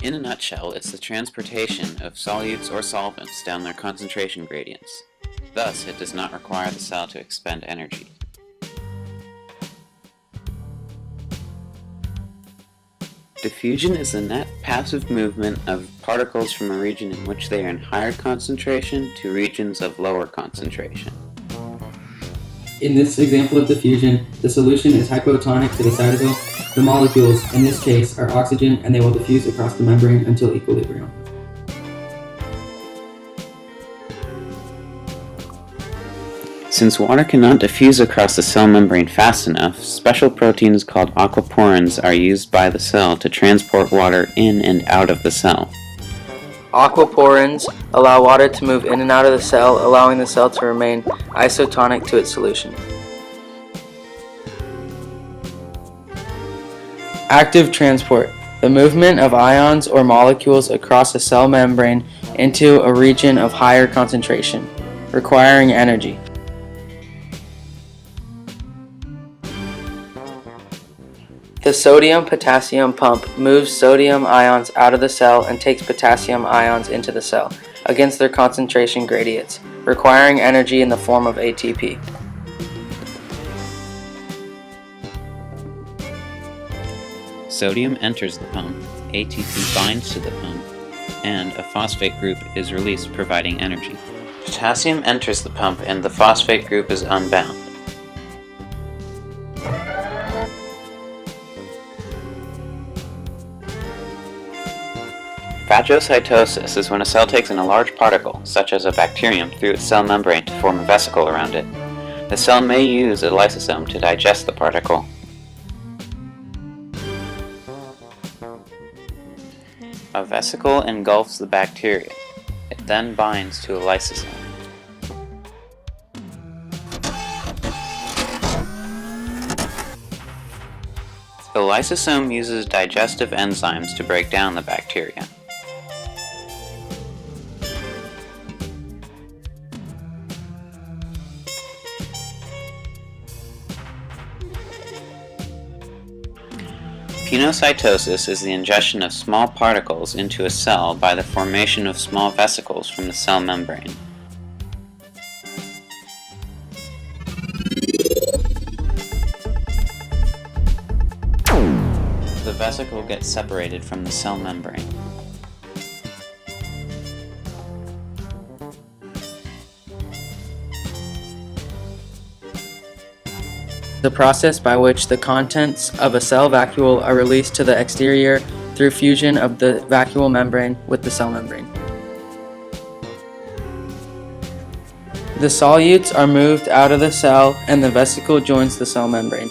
In a nutshell, it's the transportation of solutes or solvents down their concentration gradients. Thus, it does not require the cell to expend energy. Diffusion is the net passive movement of particles from a region in which they are in higher concentration to regions of lower concentration. In this example of diffusion, the solution is hypotonic to the cytosol. The molecules, in this case, are oxygen, and they will diffuse across the membrane until equilibrium. Since water cannot diffuse across the cell membrane fast enough, special proteins called aquaporins are used by the cell to transport water in and out of the cell. Aquaporins allow water to move in and out of the cell, allowing the cell to remain isotonic to its solution. Active transport: the movement of ions or molecules across a cell membrane into a region of higher concentration, requiring energy. The sodium-potassium pump moves sodium ions out of the cell and takes potassium ions into the cell against their concentration gradients, requiring energy in the form of ATP. Sodium enters the pump, ATP binds to the pump, and a phosphate group is released, providing energy. Potassium enters the pump and the phosphate group is unbound. Phagocytosis is when a cell takes in a large particle, such as a bacterium, through its cell membrane to form a vesicle around it. The cell may use a lysosome to digest the particle. A vesicle engulfs the bacteria. It then binds to a lysosome. The lysosome uses digestive enzymes to break down the bacteria. Pinocytosis is the ingestion of small particles into a cell by the formation of small vesicles from the cell membrane. The vesicle gets separated from the cell membrane. The process by which the contents of a cell vacuole are released to the exterior through fusion of the vacuole membrane with the cell membrane. The solutes are moved out of the cell and the vesicle joins the cell membrane.